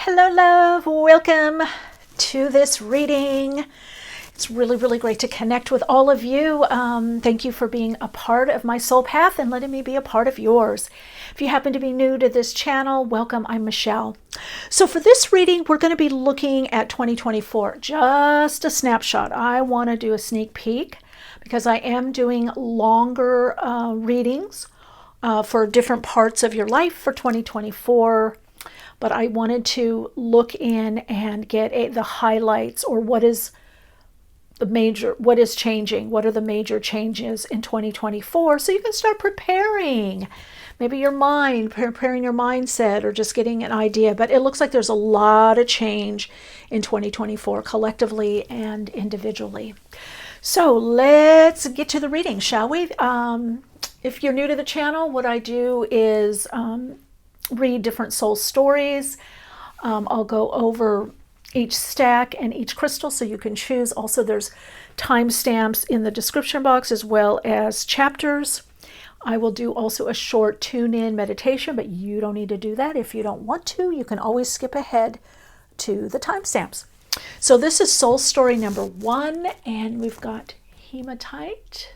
Hello, love. Welcome to this reading. It's really, really great to connect with all of you. Thank you for being a part of my soul path and letting me be a part of yours. If you happen to be new to this channel, welcome. I'm Michele. So for this reading, we're going to be looking at 2024, just a snapshot. I want to do a sneak peek because I am doing longer readings for different parts of your life for 2024. But I wanted to look in and get the highlights, or what is changing, what are the major changes in 2024, so you can start preparing, maybe preparing your mindset, or just getting an idea. But it looks like there's a lot of change in 2024, collectively and individually. So let's get to the reading, shall we? If you're new to the channel, what I do is read different soul stories. I'll go over each stack and each crystal so you can choose. Also, there's timestamps in the description box as well as chapters. I will do also a short tune-in meditation, but you don't need to do that. If you don't want to, you can always skip ahead to the timestamps. So this is soul story number 1, and we've got hematite,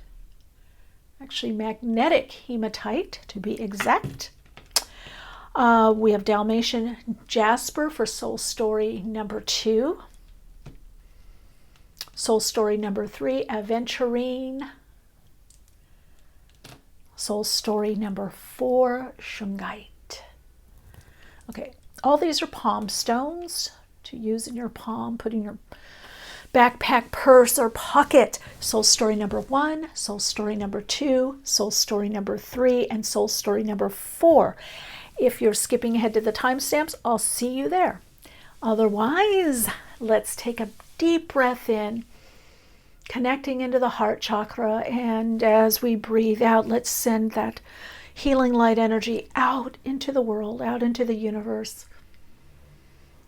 actually magnetic hematite to be exact. We have Dalmatian Jasper for soul story number 2. Soul story number 3, Aventurine. Soul story number 4, Shungite. Okay, all these are palm stones to use in your palm, put in your backpack, purse, or pocket. Soul story number 1, soul story number 2, soul story number 3, and soul story number 4. If you're skipping ahead to the timestamps, I'll see you there. Otherwise, let's take a deep breath in, connecting into the heart chakra. And as we breathe out, let's send that healing light energy out into the world, out into the universe.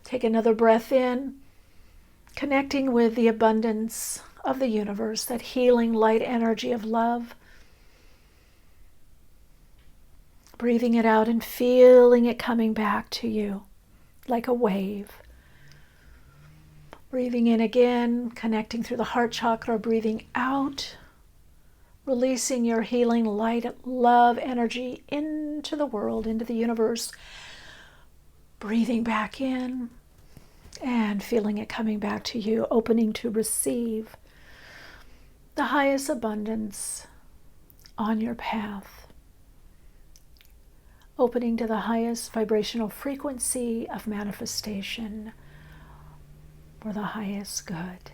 Take another breath in, connecting with the abundance of the universe, that healing light energy of love. Breathing it out and feeling it coming back to you like a wave. Breathing in again, connecting through the heart chakra, breathing out, releasing your healing light, love energy into the world, into the universe. Breathing back in and feeling it coming back to you, opening to receive the highest abundance on your path. Opening to the highest vibrational frequency of manifestation for the highest good.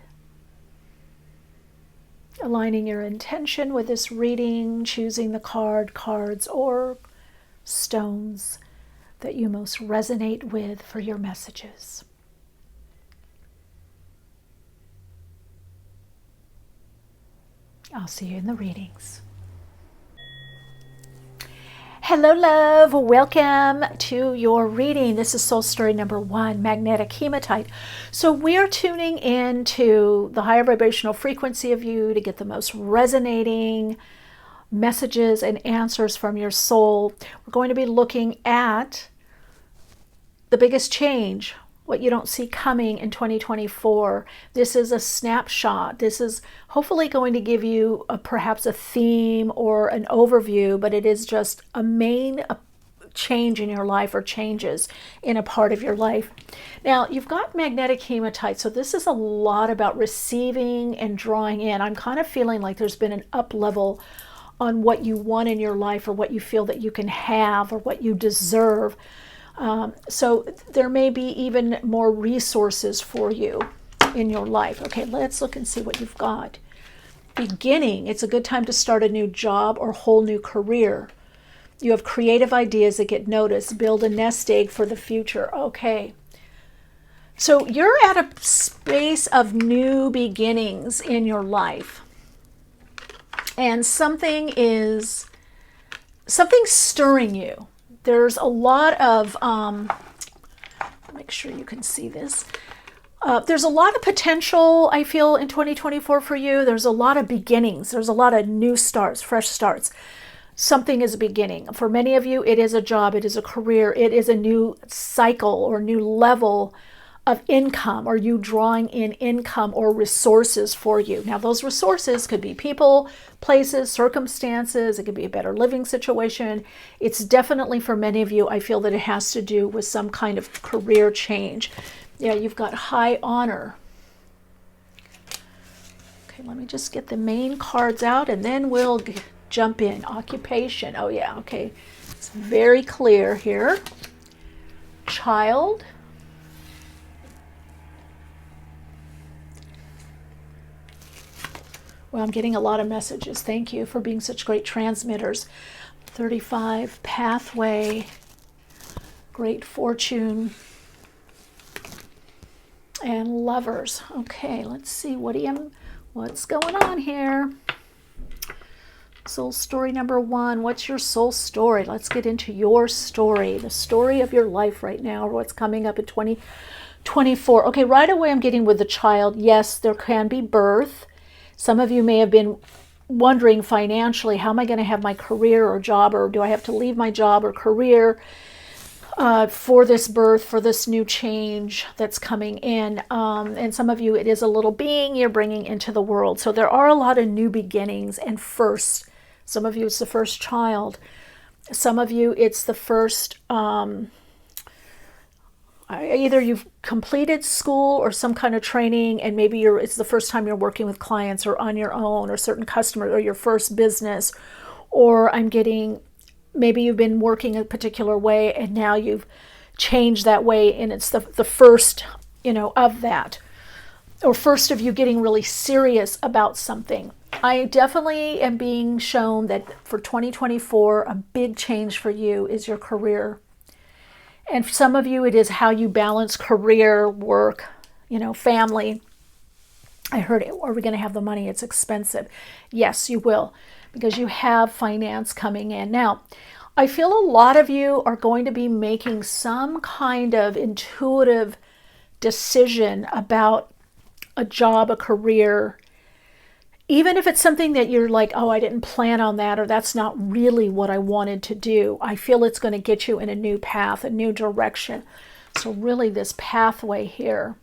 Aligning your intention with this reading, choosing the cards, or stones that you most resonate with for your messages. I'll see you in the readings. Hello, love. Welcome to your reading. This is soul story number 1, magnetic hematite. So we're tuning into the higher vibrational frequency of you to get the most resonating messages and answers from your soul. We're going to be looking at the biggest change, what you don't see coming in 2024. This is a snapshot. This is hopefully going to give you perhaps a theme or an overview, but it is just a main change in your life, or changes in a part of your life. Now, you've got magnetic hematite, so this is a lot about receiving and drawing in. I'm kind of feeling like there's been an up level on what you want in your life, or what you feel that you can have, or what you deserve. So there may be even more resources for you in your life. Okay, let's look and see what you've got. Beginning, it's a good time to start a new job or whole new career. You have creative ideas that get noticed. Build a nest egg for the future. Okay. So you're at a space of new beginnings in your life. And something's stirring you. There's a lot of, make sure you can see this. There's a lot of potential, I feel, in 2024 for you. There's a lot of beginnings. There's a lot of new starts, fresh starts. something is beginning. For many of you, it is a job, it is a career, it is a new cycle or new level of income, or you drawing in income or resources for you. Now, those resources could be people, places, circumstances. It could be a better living situation. It's definitely, for many of you, I feel that it has to do with some kind of career change. Yeah, you've got high honor. Okay, let me just get the main cards out and then we'll jump in. Occupation. Oh yeah, okay. It's very clear here. Child. Well, I'm getting a lot of messages. Thank you for being such great transmitters. 35, pathway, great fortune, and lovers. Okay, let's see what's going on here. Soul story number 1. What's your soul story? Let's get into your story, the story of your life right now, or what's coming up in 2024. Okay, right away I'm getting with the child. Yes, there can be birth. Some of you may have been wondering financially, how am I going to have my career or job, or do I have to leave my job or career for this birth, for this new change that's coming in. And some of you, it is a little being you're bringing into the world. So there are a lot of new beginnings and firsts. Some of you, it's the first child. Some of you, it's the first... either you've completed school or some kind of training, and maybe it's the first time you're working with clients or on your own or certain customers, or your first business. Or I'm getting, maybe you've been working a particular way and now you've changed that way, and it's the first, of that. Or first of you getting really serious about something. I definitely am being shown that for 2024, a big change for you is your career. And for some of you, it is how you balance career, work, family. I heard, are we going to have the money? It's expensive. Yes, you will, because you have finance coming in. Now, I feel a lot of you are going to be making some kind of intuitive decision about a job, a career. Even if it's something that you're like, oh, I didn't plan on that, or that's not really what I wanted to do, I feel it's going to get you in a new path, a new direction. So really this pathway here,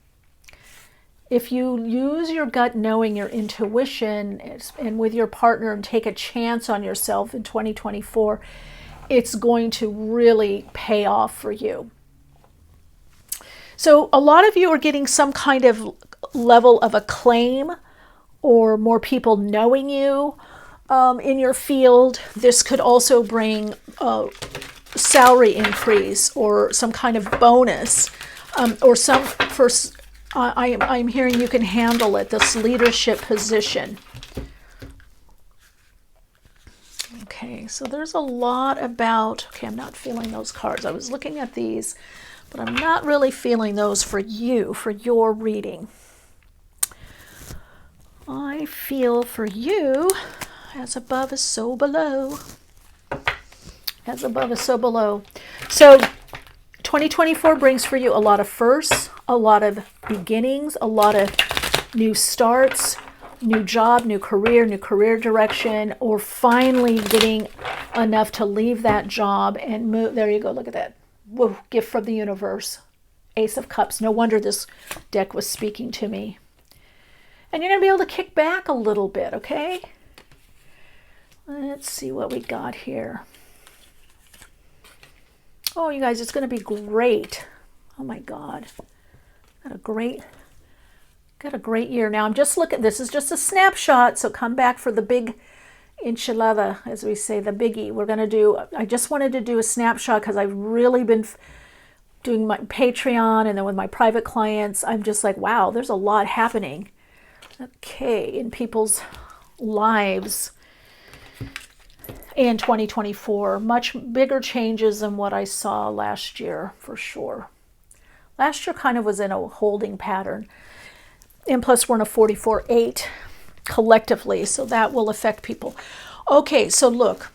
if you use your gut knowing, your intuition, and with your partner, and take a chance on yourself in 2024, it's going to really pay off for you. So a lot of you are getting some kind of level of acclaim, or more people knowing you in your field. This could also bring a salary increase or some kind of bonus, or I'm hearing you can handle it, this leadership position. Okay, so there's a lot about, okay, I'm not feeling those cards. I was looking at these, but I'm not really feeling those for you, for your reading. I feel for you, as above is so below. As above is so below. So 2024 brings for you a lot of firsts, a lot of beginnings, a lot of new starts, new job, new career direction, or finally getting enough to leave that job and move. There you go. Look at that. Whoa, gift from the universe. Ace of Cups. No wonder this deck was speaking to me. And you're going to be able to kick back a little bit, okay? Let's see what we got here. Oh, you guys, it's going to be great. Oh, my God. Got a great year. Now, I'm just looking. This is just a snapshot, so come back for the big enchilada, as we say, the biggie. I just wanted to do a snapshot because I've really been doing my Patreon, and then with my private clients, I'm just like, wow, there's a lot happening. Okay, in people's lives in 2024. Much bigger changes than what I saw last year, for sure. Last year kind of was in a holding pattern. And plus we're in a 44-8 collectively, so that will affect people. Okay, so look,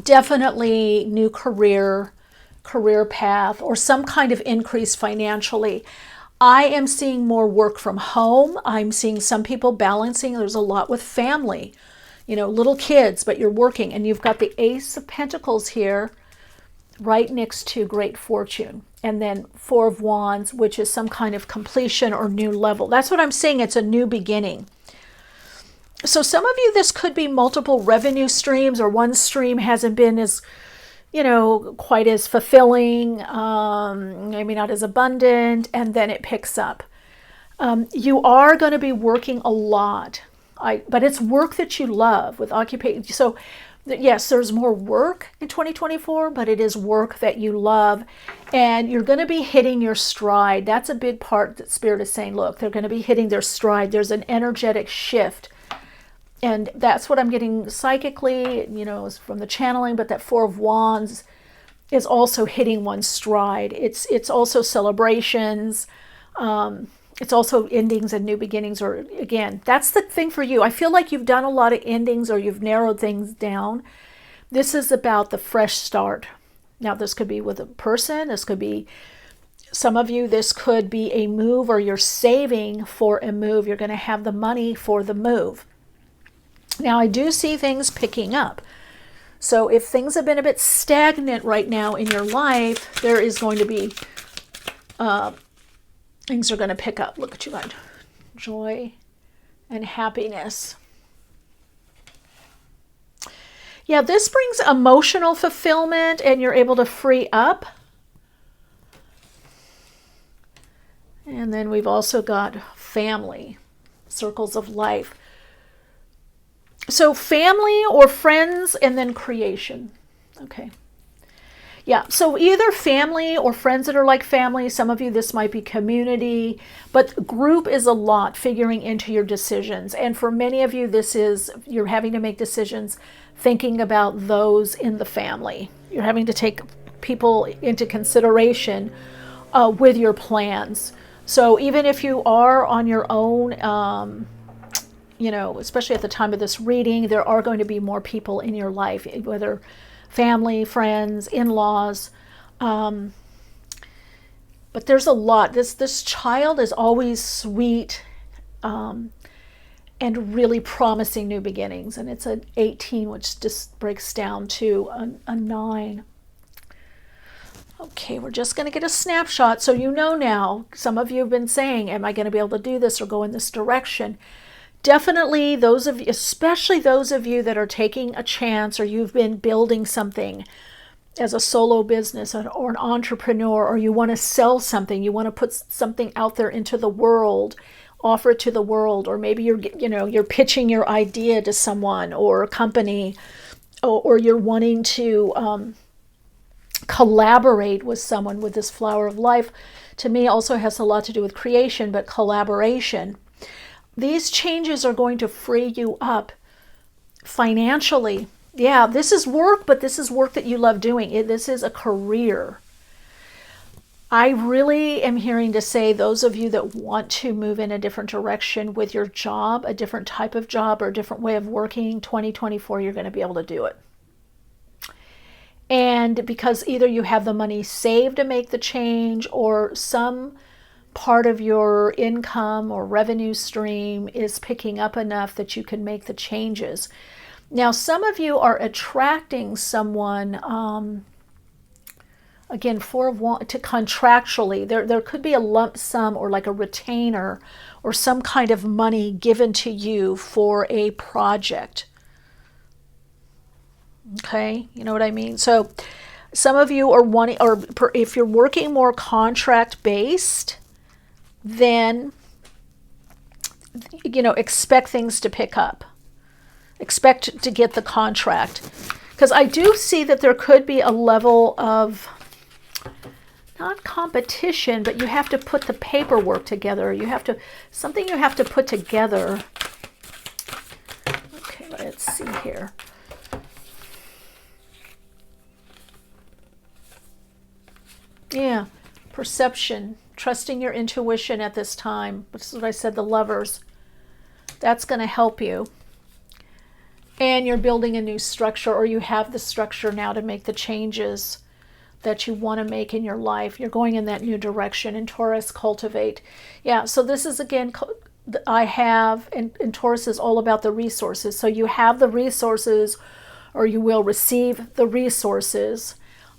definitely new career path, or some kind of increase financially. I am seeing more work from home. I'm seeing some people balancing. There's a lot with family. little kids, but you're working. And you've got the Ace of Pentacles here right next to Great Fortune. And then Four of Wands, which is some kind of completion or new level. That's what I'm saying. It's a new beginning. So some of you, this could be multiple revenue streams, or one stream hasn't been as, quite as fulfilling, maybe not as abundant, and then it picks up. You are going to be working a lot, but it's work that you love with occupation. So yes, there's more work in 2024, but it is work that you love, and you're going to be hitting your stride. That's a big part that Spirit is saying, look, they're going to be hitting their stride. There's an energetic shift, and that's what I'm getting psychically, from the channeling, but that Four of Wands is also hitting one's stride. It's also celebrations. It's also endings and new beginnings, or again, that's the thing for you. I feel like you've done a lot of endings, or you've narrowed things down. This is about the fresh start. Now, this could be with a person. This could be, some of you, this could be a move, or you're saving for a move. You're going to have the money for the move. Now, I do see things picking up. So if things have been a bit stagnant right now in your life, there is going to be things are going to pick up. Look at you, God. Joy and happiness. Yeah, this brings emotional fulfillment, and you're able to free up. And then we've also got family, circles of life. So family or friends, and then creation. Okay. Yeah, so either family or friends that are like family. Some of you, this might be community, but group is a lot, figuring into your decisions. And for many of you, this is, you're having to make decisions thinking about those in the family. You're having to take people into consideration with your plans. So even if you are on your own, especially at the time of this reading, there are going to be more people in your life, whether family, friends, in-laws, but there's a lot. This child is always sweet and really promising new beginnings, and it's an 18, which just breaks down to a 9. Okay, we're just going to get a snapshot, so now. Some of you have been saying, am I going to be able to do this or go in this direction? Definitely those of you, especially those of you that are taking a chance, or you've been building something as a solo business or an entrepreneur, or you want to sell something, you want to put something out there into the world, offer it to the world, or maybe you're pitching your idea to someone or a company, or you're wanting to collaborate with someone. With this Flower of Life, to me also has a lot to do with creation, but collaboration. These changes are going to free you up financially. Yeah, this is work, but this is work that you love doing. This is a career. I really am hearing to say, those of you that want to move in a different direction with your job, a different type of job, or a different way of working, 2024, you're going to be able to do it. And because either you have the money saved to make the change, or some part of your income or revenue stream is picking up enough that you can make the changes. Now, some of you are attracting someone, again, Four of Wands, to contractually. There could be a lump sum, or like a retainer, or some kind of money given to you for a project. Okay, you know what I mean? So some of you are wanting, or if you're working more contract-based, then, expect things to pick up. Expect to get the contract. Because I do see that there could be a level of, not competition, but you have to put the paperwork together. Something you have to put together. Okay, let's see here. Yeah, perception. Trusting your intuition at this time. This is what I said, the Lovers. That's going to help you. And you're building a new structure, or you have the structure now to make the changes that you want to make in your life. You're going in that new direction. And Taurus, cultivate. Yeah, so this is, again, I have, and Taurus is all about the resources. So you have the resources, or you will receive the resources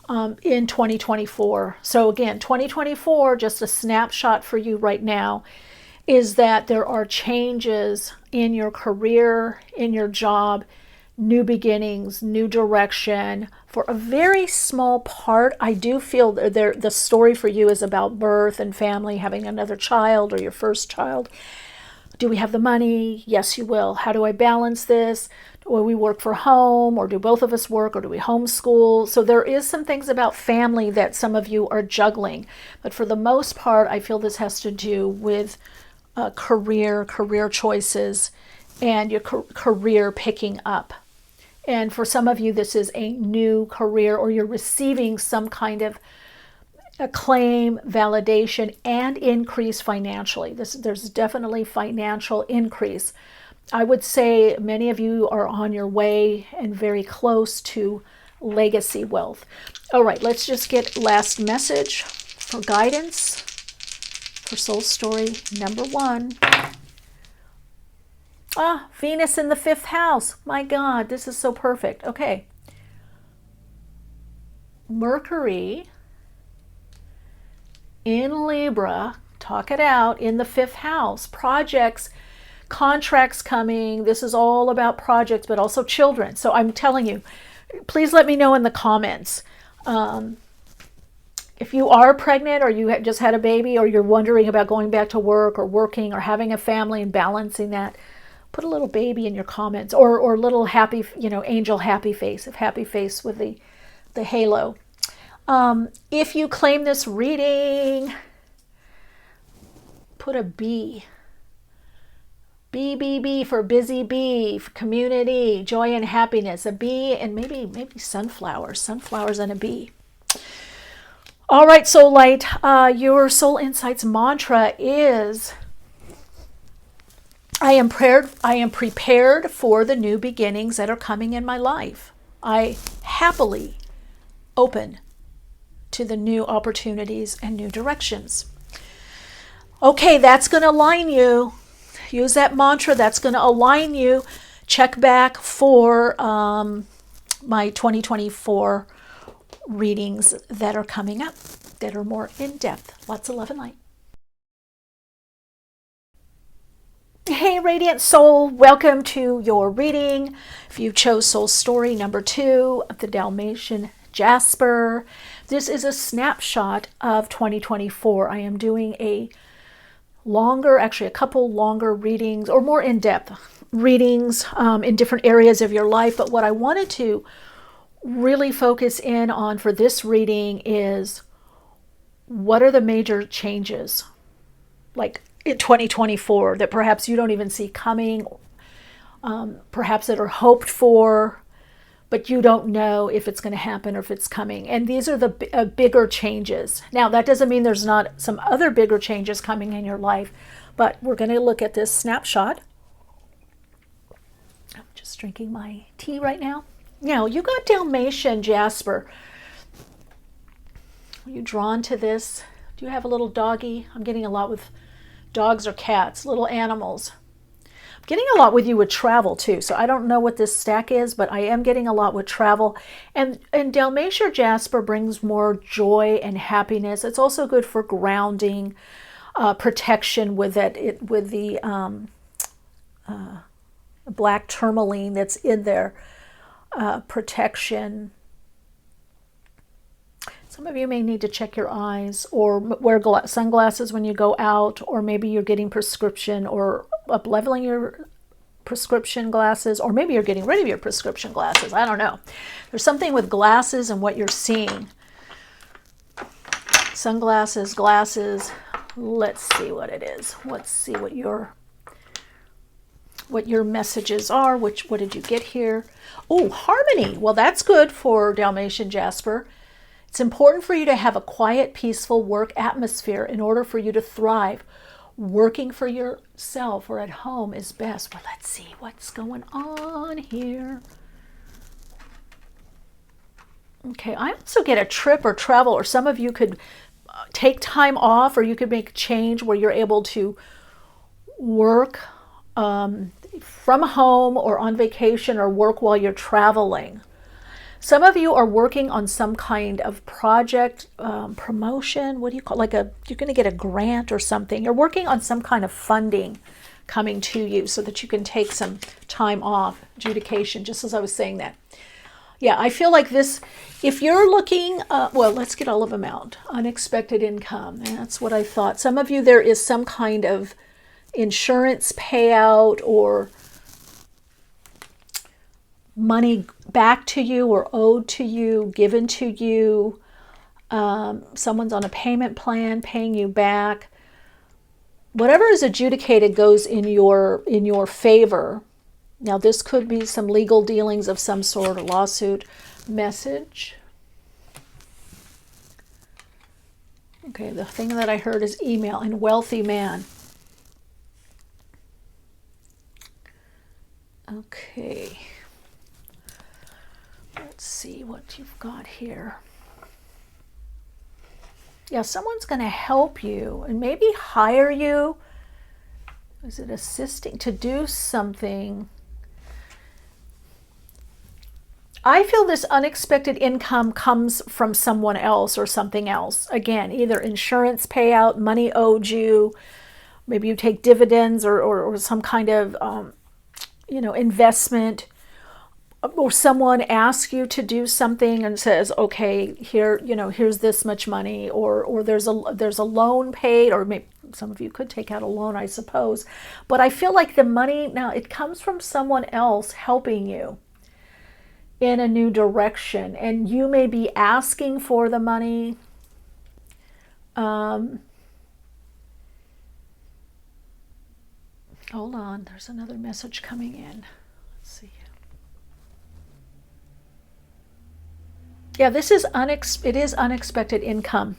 in 2024. So again, 2024, just a snapshot for you right now, is that there are changes in your career, in your job, new beginnings, new direction. For a very small part, I do feel the story for you is about birth and family, having another child or your first child. Do we have the money? Yes, you will. How do I balance this? Will we work for home, or do both of us work, or do we homeschool? So there is some things about family that some of you are juggling. But for the most part, I feel this has to do with career choices, and your career picking up. And for some of you, this is a new career, or you're receiving some kind of acclaim, validation, and increase financially. There's definitely financial increase. I would say many of you are on your way and very close to legacy wealth. All right, let's just get last message for guidance for soul story number 1. Venus in the 5th house. My God, this is so perfect. Okay. Mercury in Libra, talk it out, in the 5th house. Projects, contracts coming. This is all about projects, but also children. So I'm telling you, please let me know in the comments. If you are pregnant, or you just had a baby, or you're wondering about going back to work or working or having a family and balancing that, put a little baby in your comments, or little happy, angel happy face, happy face with the halo. If you claim this reading, put a B. B for busy bee, for community, joy and happiness. A bee, and maybe sunflowers and a bee. All right, Soul Light, your Soul Insights mantra is, I am prepared for the new beginnings that are coming in my life. I happily open to the new opportunities and new directions. Okay, that's going to align you. Use that mantra. That's going to align you. Check back for my 2024 readings that are coming up, that are more in depth. Lots of love and light. Hey, Radiant Soul, welcome to your reading. If you chose Soul Story number 2 of the Dalmatian Jasper, this is a snapshot of 2024. I am doing a couple longer readings, or more in-depth readings in different areas of your life. But what I wanted to really focus in on for this reading is, what are the major changes, like in 2024, that perhaps you don't even see coming, perhaps that are hoped for, but you don't know if it's going to happen or if it's coming. And these are the bigger changes. Now, that doesn't mean there's not some other bigger changes coming in your life, but we're going to look at this snapshot. I'm just drinking my tea right now. Now, you got Dalmatian Jasper. Are you drawn to this? Do you have a little doggy? I'm getting a lot with dogs or cats, little animals. I'm getting a lot with you with travel too. So I don't know what this stack is, but I am getting a lot with travel. And Dalmatian Jasper brings more joy and happiness. It's also good for grounding, protection with it, with the black tourmaline that's in there. Protection. Some of you may need to check your eyes, or wear sunglasses when you go out, or maybe you're getting prescription or up-leveling your prescription glasses, or maybe you're getting rid of your prescription glasses. I don't know. There's something with glasses and what you're seeing. Sunglasses, glasses. Let's see what it is. Let's see what your messages are. What did you get here? Oh, harmony. Well, that's good for Dalmatian Jasper. It's important for you to have a quiet, peaceful work atmosphere in order for you to thrive. Working for yourself or at home is best. Well, let's see what's going on here. Okay, I also get a trip or travel, or some of you could take time off, or you could make a change where you're able to work from home or on vacation, or work while you're traveling. Some of you are working on some kind of project, promotion. What do you call, like you're going to get a grant or something. You're working on some kind of funding coming to you so that you can take some time off, adjudication, just as I was saying that. Yeah, I feel like this, if you're looking, well, let's get all of them out. Unexpected income, and that's what I thought. Some of you, there is some kind of insurance payout or money back to you or owed to you, given to you. Someone's on a payment plan paying you back. Whatever is adjudicated goes in your favor. Now, this could be some legal dealings of some sort, a lawsuit. Message. Okay, the thing that I heard is email and wealthy man. Okay. Let's see what you've got here. Yeah, someone's going to help you and maybe hire you. Is it assisting to do something? I feel this unexpected income comes from someone else or something else. Again, either insurance payout, money owed you, maybe you take dividends or some kind of investment, or someone asks you to do something and says, okay, here, here's this much money, or there's a loan paid, or maybe some of you could take out a loan, I suppose. But I feel like the money now, it comes from someone else helping you in a new direction, and you may be asking for the money. Hold on, there's another message coming in. Let's see. Yeah, it is unexpected income.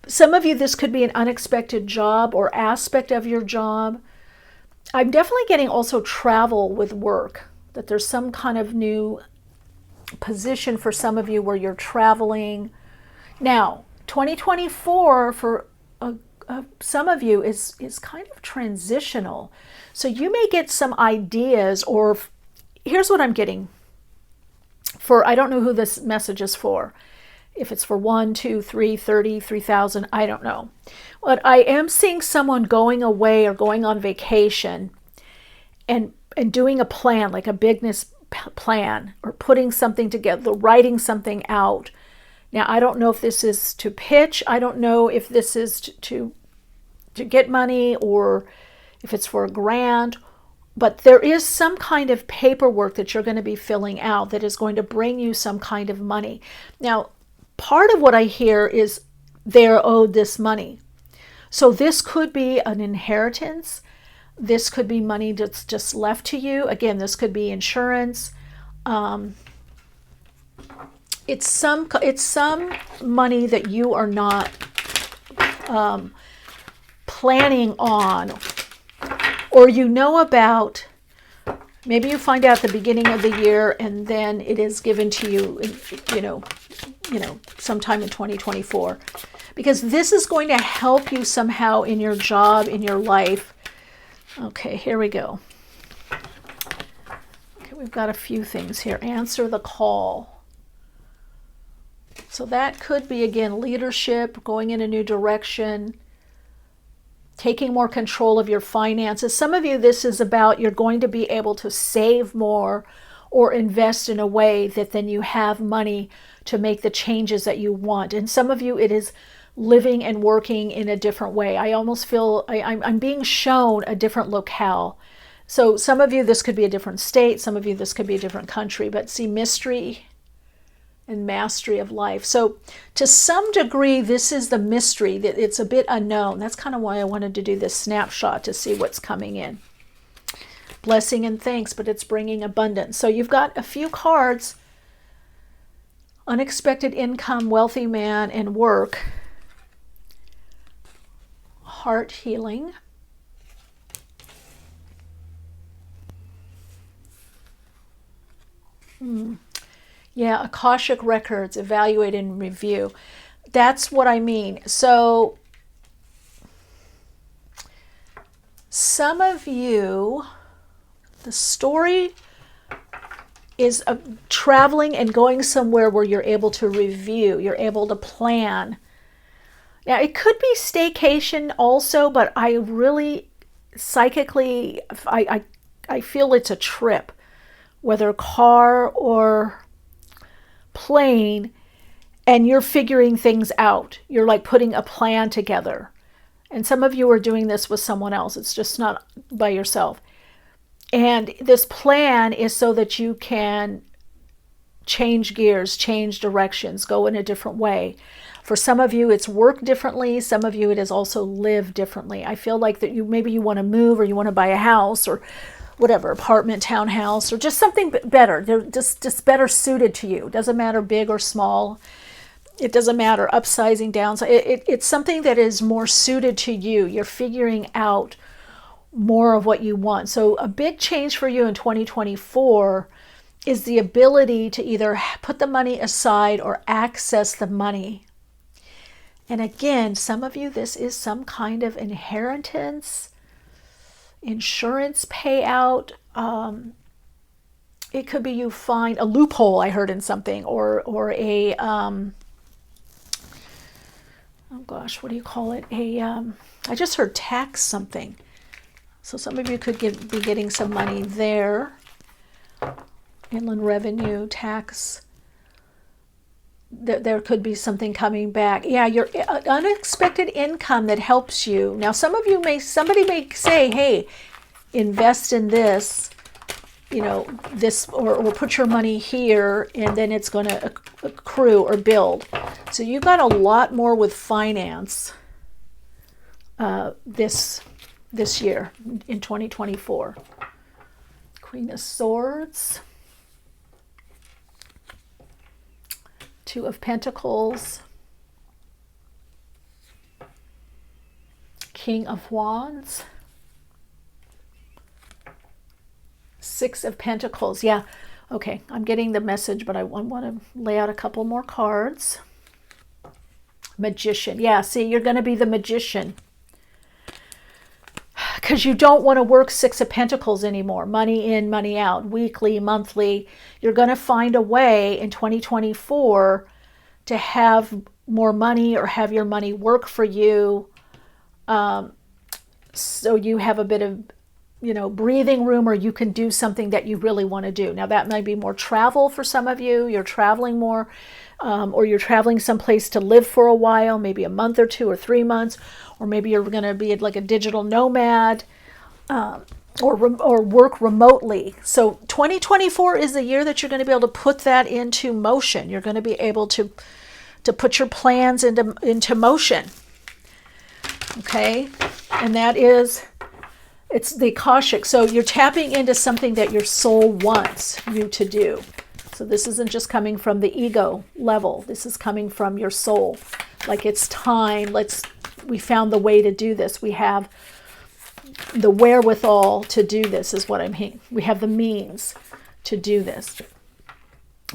Some of you, this could be an unexpected job or aspect of your job. I'm definitely getting also travel with work, that there's some kind of new position for some of you where you're traveling. Now, 2024 for some of you is kind of transitional. So you may get some ideas, or here's what I'm getting. I don't know who this message is for. If it's for 1, 2, 3, 30, 3,000, I don't know. But I am seeing someone going away or going on vacation and doing a plan, like a business plan, or putting something together, writing something out. Now, I don't know if this is to pitch. I don't know if this is to get money, or if it's for a grant. But there is some kind of paperwork that you're going to be filling out that is going to bring you some kind of money. Now, part of what I hear is they're owed this money. So this could be an inheritance. This could be money that's just left to you. Again, this could be insurance. It's some money that you are not planning on, or about. Maybe you find out at the beginning of the year, and then it is given to you, sometime in 2024, because this is going to help you somehow in your job, in your life. Okay, here we go. Okay, we've got a few things here. Answer the call. So that could be, again, leadership, going in a new direction, taking more control of your finances. Some of you, this is about you're going to be able to save more or invest in a way that then you have money to make the changes that you want. And some of you, it is living and working in a different way. I almost feel I'm being shown a different locale. So some of you, this could be a different state. Some of you, this could be a different country. But see, mystery and mastery of life. So to some degree, this is the mystery, that it's a bit unknown. That's kind of why I wanted to do this snapshot, to see what's coming in. Blessing and thanks, but it's bringing abundance. So you've got a few cards: unexpected income, wealthy man, and work. Heart healing. Yeah, Akashic records, evaluate and review. That's what I mean. So Some of you, the story is traveling and going somewhere where you're able to review, you're able to plan. Now, it could be staycation also, but I really psychically, I feel it's a trip, whether car or plane, and you're figuring things out. You're like putting a plan together. And some of you are doing this with someone else. It's just not by yourself. And this plan is so that you can change gears, change directions, go in a different way. For some of you, it's work differently. Some of you, it is also live differently. I feel like that maybe you want to move, or you want to buy a house, or whatever, apartment, townhouse, or just something better. They're just better suited to you. It doesn't matter big or small. It doesn't matter upsizing, downsizing. It's something that is more suited to you. You're figuring out more of what you want. So a big change for you in 2024 is the ability to either put the money aside or access the money. And again, some of you, this is some kind of inheritance, insurance payout. It could be you find a loophole, I heard in something, or a, oh gosh, what do you call it? I just heard tax something. So some of you could be getting some money there. Inland revenue, tax. There could be something coming back. Yeah, your unexpected income that helps you. Now, somebody may say, hey, invest in this, this, or put your money here, and then it's going to accrue or build. So you've got a lot more with finance this year in 2024. Queen of Swords. Two of Pentacles. King of Wands. Six of Pentacles. Yeah. Okay. I'm getting the message, but I want to lay out a couple more cards. Magician. Yeah. See, you're going to be the magician. Because you don't want to work Six of Pentacles anymore. Money in, money out, weekly, monthly. You're going to find a way in 2024 to have more money, or have your money work for you. So you have a bit of, breathing room, or you can do something that you really want to do. Now, that might be more travel for some of you. You're traveling more, or you're traveling someplace to live for a while, maybe a month or 2 or 3 months, or maybe you're going to be like a digital nomad, or work remotely. So 2024 is the year that you're going to be able to put that into motion. You're going to be able to put your plans into motion. Okay? And that is, it's the Akashic. So you're tapping into something that your soul wants you to do. So this isn't just coming from the ego level. This is coming from your soul. Like, it's time. We found the way to do this. We have the wherewithal to do this, is what I mean. We have the means to do this.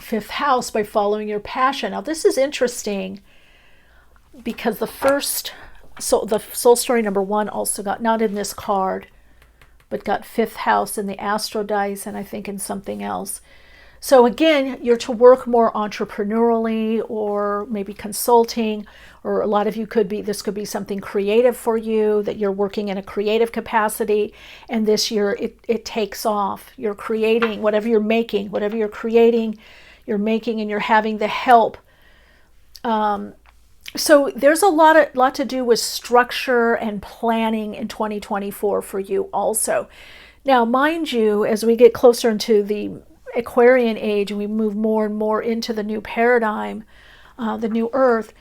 Fifth house, by following your passion. Now, this is interesting because the soul story number 1 also got, not in this card, but got fifth house in the astro dice, and I think in something else. So again, you're to work more entrepreneurially, or maybe consulting, or a lot of you this could be something creative for you, that you're working in a creative capacity, and this year it takes off. You're creating whatever you're making, whatever you're creating, you're making, and you're having the help. So there's a lot to do with structure and planning in 2024 for you also. Now, mind you, as we get closer into the Aquarian age and we move more and more into the new paradigm, the new earth,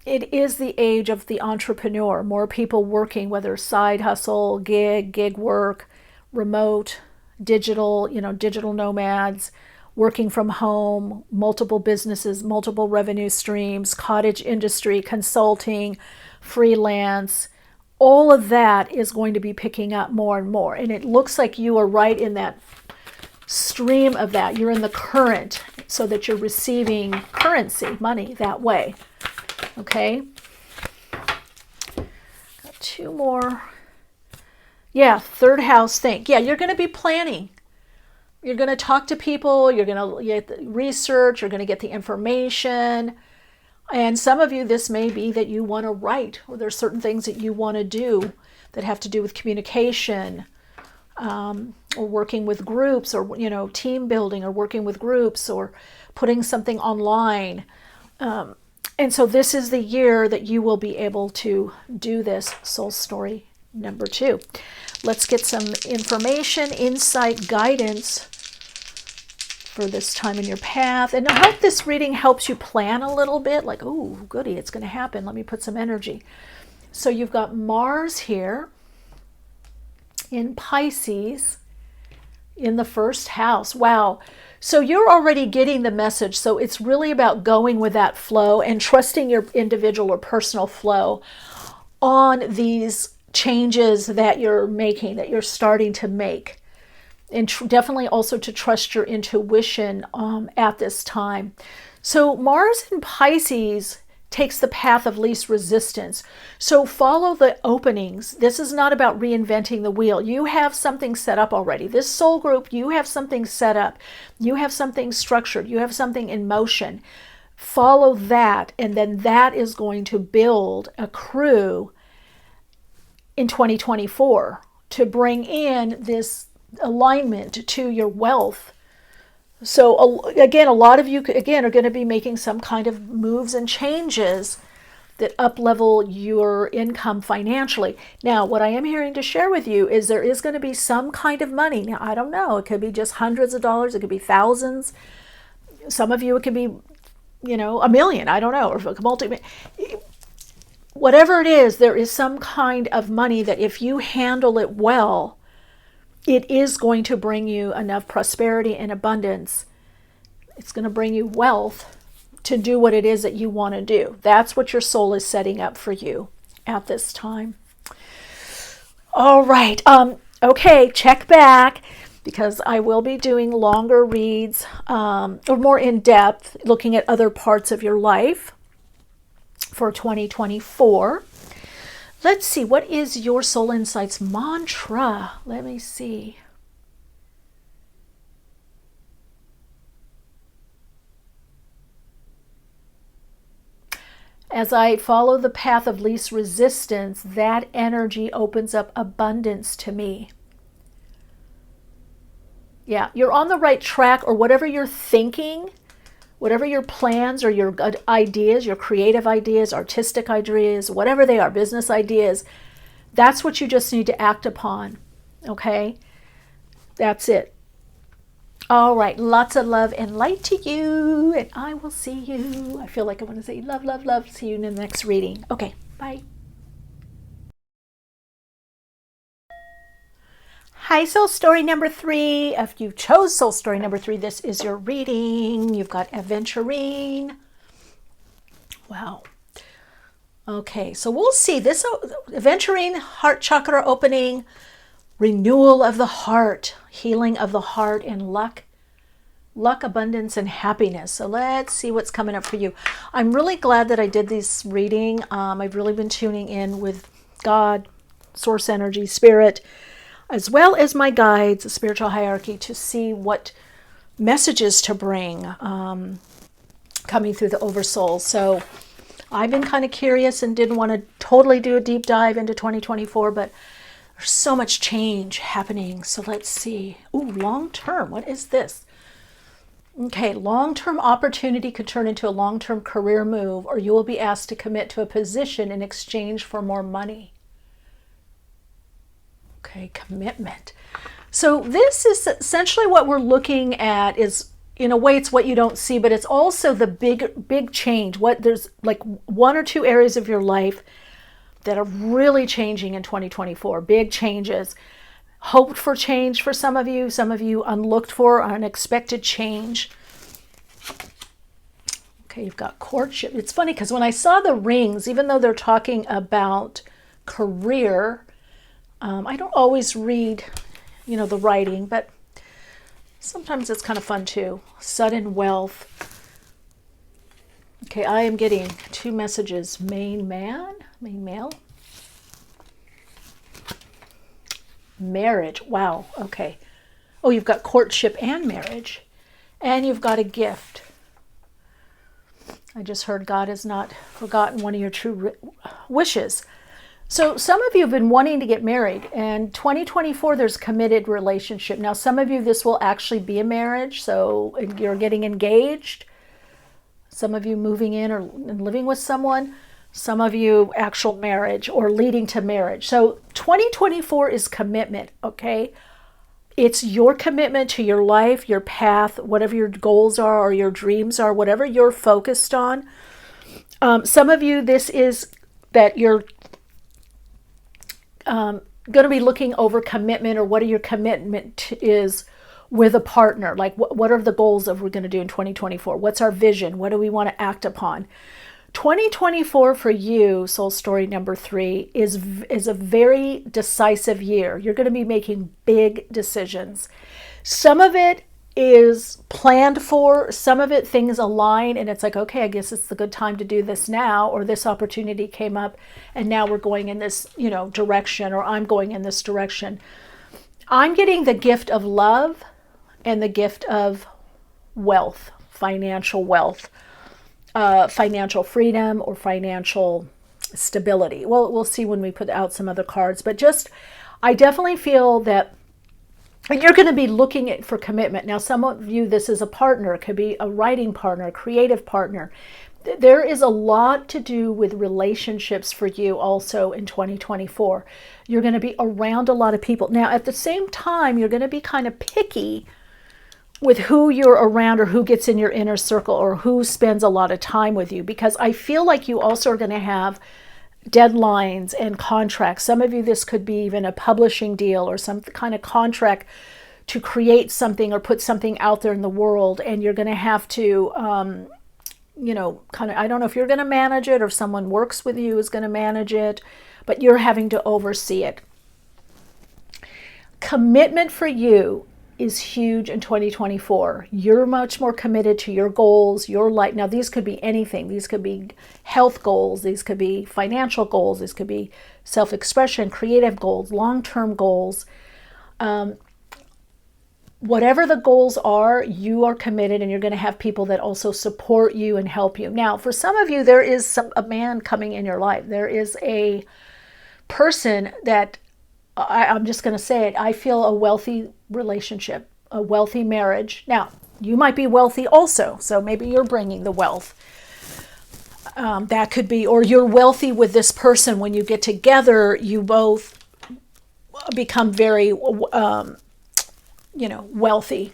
it is the age of the entrepreneur. More people working, whether side hustle, gig work, remote, digital, digital nomads, working from home, multiple businesses, multiple revenue streams, cottage industry, consulting, freelance. All of that is going to be picking up more and more. And it looks like you are right in that stream of that. You're in the current, so that you're receiving currency, money, that way. Okay? Got 2 more Yeah, third house thing. Yeah, you're going to be planning. You're going to talk to people. You're going to get the research. You're going to get the information. And some of you, this may be that you want to write, or there's certain things that you want to do that have to do with communication, or working with groups, or team building, or working with groups, or putting something online. And so this is the year that you will be able to do this. Soul story number 2. Let's get some information, insight, guidance for this time in your path. And I hope this reading helps you plan a little bit, like, oh, goody, it's going to happen. Let me put some energy. So you've got Mars here in Pisces in the first house. Wow. So you're already getting the message. So it's really about going with that flow and trusting your individual or personal flow on these changes that you're making, that you're starting to make. And definitely also to trust your intuition at this time. So Mars in Pisces takes the path of least resistance. So follow the openings. This is not about reinventing the wheel. You have something set up already. This soul group, you have something set up. You have something structured. You have something in motion. Follow that, and then that is going to build a crew in 2024 to bring in this alignment to your wealth. So again, a lot of you again are going to be making some kind of moves and changes that up-level your income financially. Now, what I am hearing to share with you is there is going to be some kind of money. Now, I don't know. It could be just hundreds of dollars. It could be thousands. Some of you, it could be, $1 million. I don't know. Or whatever it is, there is some kind of money that if you handle it well, it is going to bring you enough prosperity and abundance. It's going to bring you wealth to do what it is that you want to do. That's what your soul is setting up for you at this time. All right. Okay, check back, because I will be doing longer reads, or more in depth, looking at other parts of your life for 2024. Let's see, what is your Soul Insights mantra? Let me see. As I follow the path of least resistance, that energy opens up abundance to me. Yeah, you're on the right track, or whatever you're thinking, whatever your plans or your ideas, your creative ideas, artistic ideas, whatever they are, business ideas, that's what you just need to act upon. Okay? That's it. All right. Lots of love and light to you. And I will see you. I feel like I want to say love, love, love. See you in the next reading. Okay. Bye. Hi, Soul Story number 3. If you chose Soul Story number 3, this is your reading. You've got Aventurine. Wow. Okay, so we'll see. This Aventurine, heart chakra opening, renewal of the heart, healing of the heart, and luck, abundance, and happiness. So let's see what's coming up for you. I'm really glad that I did this reading. I've really been tuning in with God, source energy, spirit, as well as my guides, the spiritual hierarchy, to see what messages to bring coming through the Oversoul. So I've been kind of curious and didn't want to totally do a deep dive into 2024, but there's so much change happening. So let's see. Ooh, long term. What is this? Okay, long-term opportunity could turn into a long-term career move, or you will be asked to commit to a position in exchange for more money. Okay, commitment. So this is essentially what we're looking at. Is, in a way, it's what you don't see, but it's also the big change. There's like 1 or 2 areas of your life that are really changing in 2024. Big changes. Hoped for change for some of you unlooked for, unexpected change. Okay, you've got courtship. It's funny because when I saw the rings, even though they're talking about career, I don't always read, the writing, but sometimes it's kind of fun too. Sudden wealth. Okay, I am getting 2 messages. Main male. Marriage. Wow. Okay. Oh, you've got courtship and marriage. And you've got a gift. I just heard God has not forgotten one of your true wishes. So some of you have been wanting to get married, and 2024 there's committed relationship. Now some of you this will actually be a marriage, so you're getting engaged. Some of you moving in or living with someone. Some of you actual marriage or leading to marriage. So 2024 is commitment, okay? It's your commitment to your life, your path, whatever your goals are or your dreams are, whatever you're focused on. Some of you, this is that you're going to be looking over commitment, or what are your commitment is with a partner. Like what are the goals that we're going to do in 2024? What's our vision? What do we want to act upon? 2024 for you, soul story number 3, is a very decisive year. You're going to be making big decisions. Some of it is planned for, some of it things align and it's like, okay, I guess it's the good time to do this now, or this opportunity came up and now we're going in this, direction, or I'm going in this direction. I'm getting the gift of love and the gift of wealth, financial wealth. Financial freedom or financial stability. Well, we'll see when we put out some other cards, but I definitely feel that, and you're going to be looking for commitment. Now, some of you, this is a partner. It could be a writing partner, a creative partner. There is a lot to do with relationships for you also in 2024. You're going to be around a lot of people. Now, at the same time, you're going to be kind of picky with who you're around, or who gets in your inner circle, or who spends a lot of time with you, because I feel like you also are going to have deadlines and contracts. Some of you, this could be even a publishing deal or some kind of contract to create something or put something out there in the world, and you're going to have to, I don't know if you're going to manage it or if someone works with you is going to manage it, but you're having to oversee it. Commitment for you is huge in 2024. You're much more committed to your goals, your life. Now, these could be anything. These could be health goals. These could be financial goals. These could be self-expression, creative goals, long-term goals. Whatever the goals are, you are committed, and you're going to have people that also support you and help you. Now, for some of you, there is a man coming in your life. There is a person that, I'm just going to say it, I feel a wealthy relationship, a wealthy marriage. Now, you might be wealthy also, so maybe you're bringing the wealth. That could be, or you're wealthy with this person. When you get together, you both become very, wealthy.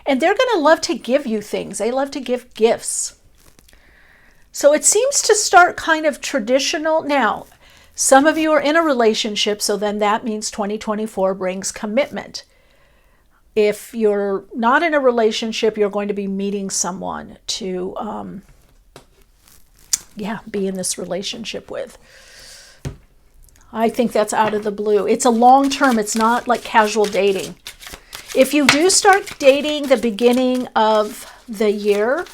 And they're going to love to give you things. They love to give gifts. So it seems to start kind of traditional. Now, some of you are in a relationship, so then that means 2024 brings commitment. If you're not in a relationship, you're going to be meeting someone to, be in this relationship with. I think that's out of the blue. It's a long term. It's not like casual dating. If you do start dating the beginning of the year,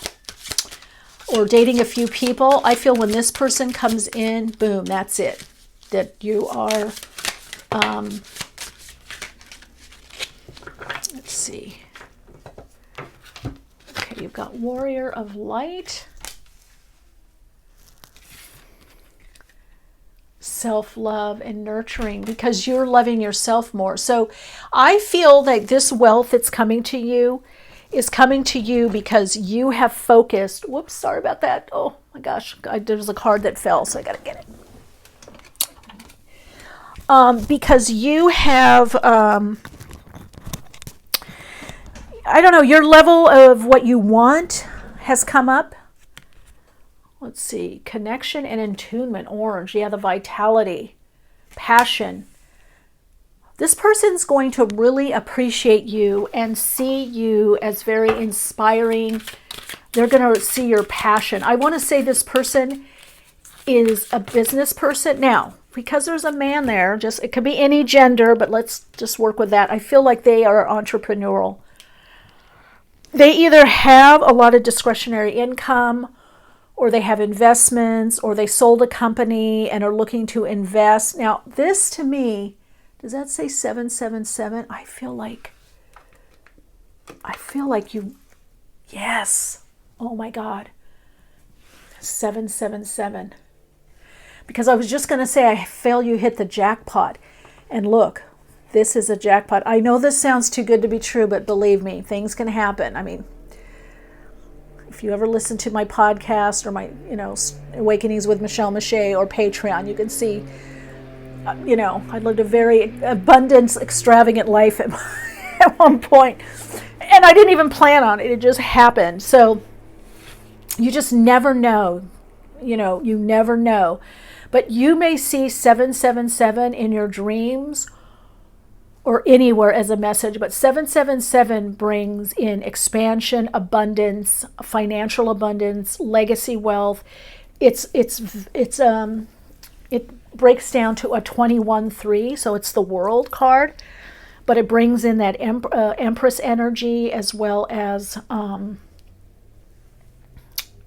or dating a few people, I feel when this person comes in, boom, that's it. That you are, let's see. Okay, you've got Warrior of Light. Self-love and nurturing, because you're loving yourself more. So I feel that this wealth that's coming to you is coming to you because you have focused. Whoops, sorry about that. Oh my gosh, there was a card that fell, so I got to get it. Because you have, your level of what you want has come up. Let's see, connection and attunement, orange. Yeah, the vitality, passion. This person's going to really appreciate you and see you as very inspiring. They're going to see your passion. I want to say this person is a business person. Now, because there's a man there, it could be any gender, but let's just work with that. I feel like they are entrepreneurial. They either have a lot of discretionary income, or they have investments, or they sold a company and are looking to invest. Now, this to me Does that say 777? I feel like you, yes. Oh my God. 777. Because I was just going to say, I feel you hit the jackpot. And look, this is a jackpot. I know this sounds too good to be true, but believe me, things can happen. I mean, if you ever listen to my podcast or my, Awakenings with Michele Meiche or Patreon, you can see, I lived a very abundance, extravagant life at one point. And I didn't even plan on it. It just happened. So you just never know. You never know. But you may see 777 in your dreams or anywhere as a message. But 777 brings in expansion, abundance, financial abundance, legacy wealth. It breaks down to a 21-3, so it's the World card. But it brings in that Empress energy as well as,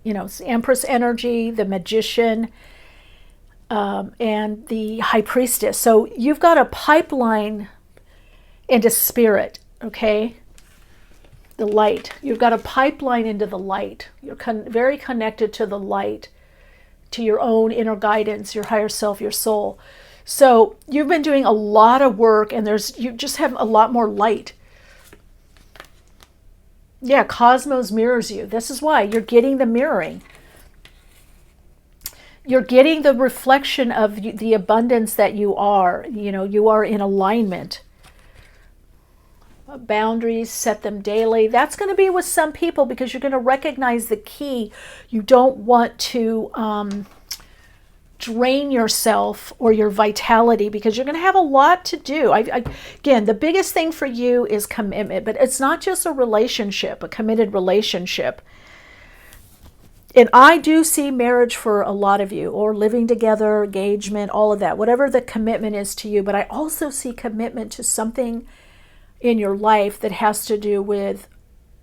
it's the Empress energy, the Magician, and the High Priestess. So you've got a pipeline into spirit, okay? The light. You've got a pipeline into the light. You're very connected to the light, to your own inner guidance, your higher self, your soul. So you've been doing a lot of work, and you just have a lot more light. Yeah, cosmos mirrors you. This is why you're getting the mirroring. You're getting the reflection of the abundance that you are. You are in alignment. Boundaries, set them daily. That's going to be with some people because you're going to recognize the key. You don't want to drain yourself or your vitality because you're going to have a lot to do. Again, the biggest thing for you is commitment, but it's not just a relationship, a committed relationship. And I do see marriage for a lot of you, or living together, engagement, all of that, whatever the commitment is to you. But I also see commitment to something in your life that has to do with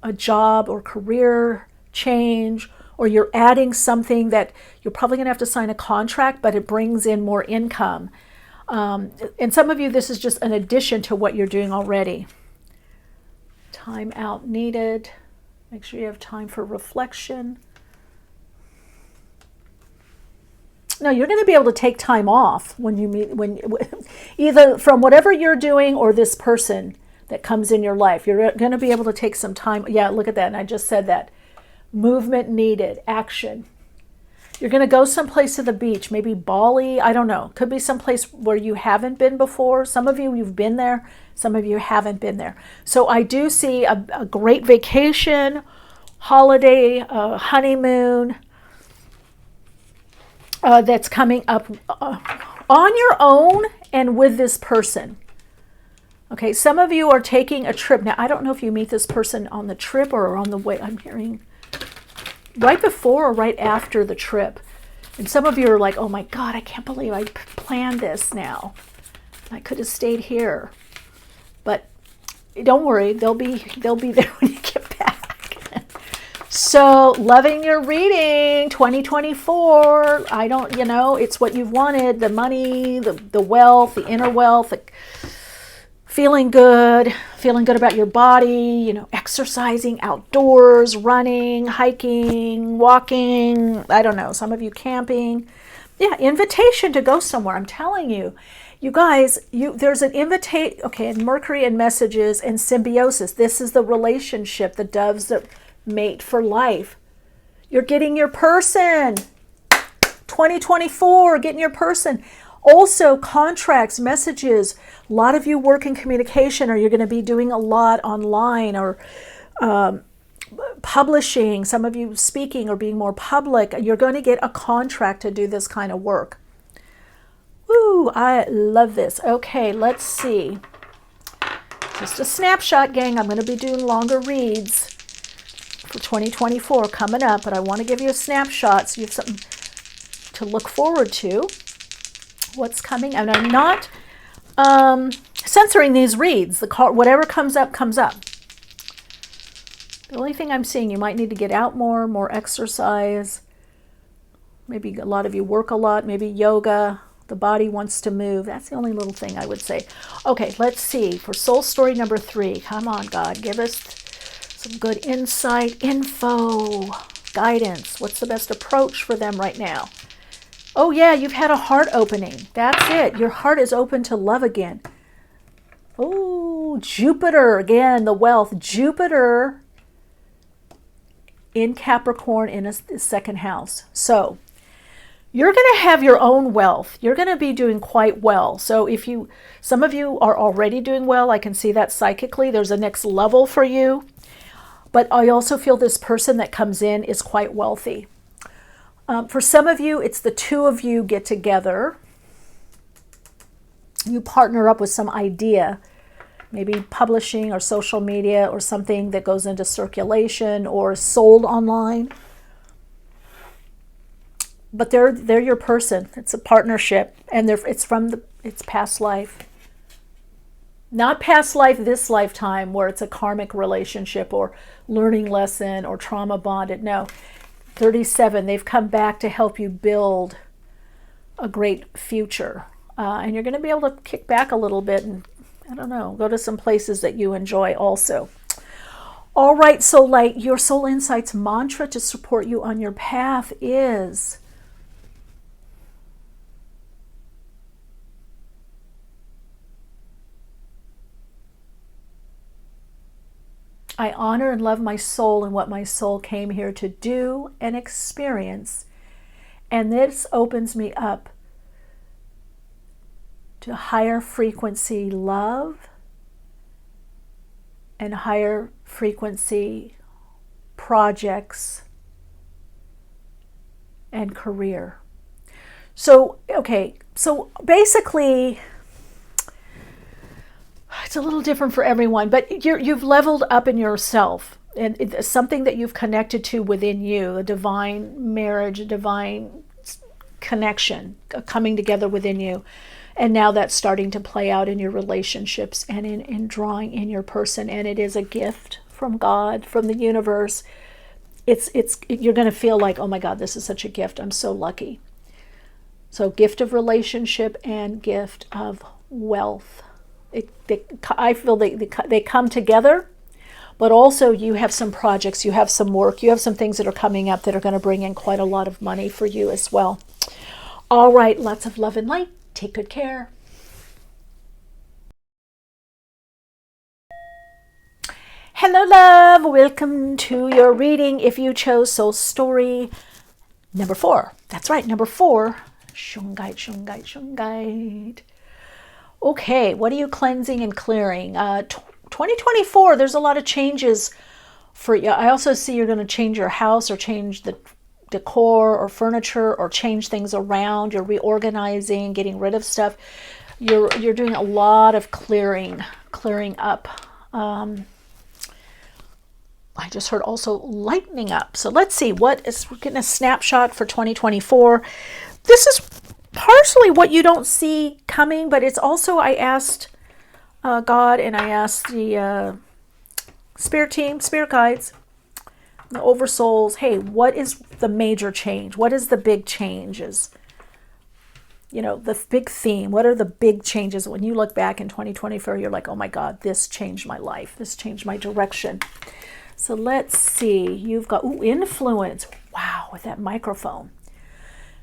a job or career change, or you're adding something that you're probably going to have to sign a contract, but it brings in more income. And some of you, this is just an addition to what you're doing already. Time out needed. Make sure you have time for reflection. No, you're going to be able to take time off when you meet, either from whatever you're doing or this person that comes in your life. You're going to be able to take some time. Yeah, look at that. And I just said that. Movement needed, action. You're going to go someplace to the beach, maybe Bali, I don't know. Could be someplace where you haven't been before. Some of you, you've been there. Some of you haven't been there. So I do see a great vacation, holiday, honeymoon that's coming up on your own and with this person. Okay, some of you are taking a trip. Now, I don't know if you meet this person on the trip or on the way. I'm hearing right before or right after the trip. And some of you are like, oh my God, I can't believe I planned this now. I could have stayed here. But don't worry, they'll be there when you get back. So, loving your reading, 2024. It's what you've wanted, the money, the wealth, the inner wealth, feeling good about your body, exercising outdoors, running, hiking, walking, I don't know, some of you camping. Yeah, invitation to go somewhere. I'm telling you, you guys, there's an invitation, okay, and Mercury and messages and symbiosis. This is the relationship, the doves that mate for life. You're getting your person. 2024, getting your person. Also, contracts, messages. A lot of you work in communication, or you're going to be doing a lot online, or publishing. Some of you speaking or being more public. You're going to get a contract to do this kind of work. Woo, I love this. Okay, let's see. Just a snapshot, gang. I'm going to be doing longer reads for 2024 coming up, but I want to give you a snapshot so you have something to look forward to. What's coming, and I'm not censoring these reads. Whatever comes up, comes up. The only thing I'm seeing, you might need to get out more exercise. Maybe a lot of you work a lot, maybe yoga, The body wants to move. That's the only little thing I would say. Okay, let's see. For soul story number 3, come on, God, give us some good insight, info, guidance. What's the best approach for them right now? Oh yeah, you've had a heart opening. That's it. Your heart is open to love again. Oh, Jupiter, again, the wealth. Jupiter in Capricorn in a second house. So you're going to have your own wealth. You're going to be doing quite well. So some of you are already doing well. I can see that psychically. There's a next level for you. But I also feel this person that comes in is quite wealthy. For some of you, it's the two of you get together. You partner up with some idea, maybe publishing or social media or something that goes into circulation or sold online. But they're your person. It's a partnership, and it's past life. Not past life, this lifetime, where it's a karmic relationship or learning lesson or trauma bonded. No, 37, they've come back to help you build a great future. And you're going to be able to kick back a little bit and, I don't know, go to some places that you enjoy also. All right, so Light, your Soul Insights mantra to support you on your path is... I honor and love my soul and what my soul came here to do and experience. And this opens me up to higher frequency love and higher frequency projects and career. So, okay, so basically, it's a little different for everyone, but you've leveled up in yourself, and it's something that you've connected to within you, a divine marriage, a divine connection coming together within you. And now that's starting to play out in your relationships and in drawing in your person. And it is a gift from God, from the universe. You're going to feel like, oh my God, this is such a gift. I'm so lucky. So gift of relationship and gift of wealth. I feel they come together, but also you have some projects, you have some work, you have some things that are coming up that are going to bring in quite a lot of money for you as well. All right, lots of love and light. Take good care. Hello, love. Welcome to your reading. If you chose Soul Story number 4. That's right, number 4. Shungite, Shungite, Shungite. Okay, what are you cleansing and clearing? 2024, there's a lot of changes for you. I also see you're going to change your house or change the decor or furniture or change things around. You're reorganizing, getting rid of stuff. You're doing a lot of clearing up. I just heard also lightening up. So let's see, we're getting a snapshot for 2024. This is partially what you don't see coming, but it's also, I asked God and I asked the spirit team, spirit guides, the oversouls, hey, what is the major change? What is the big changes? You know, the big theme. What are the big changes? When you look back in 2024, you're like, oh my God, this changed my life. This changed my direction. So let's see. You've got influence. Wow, with that microphone.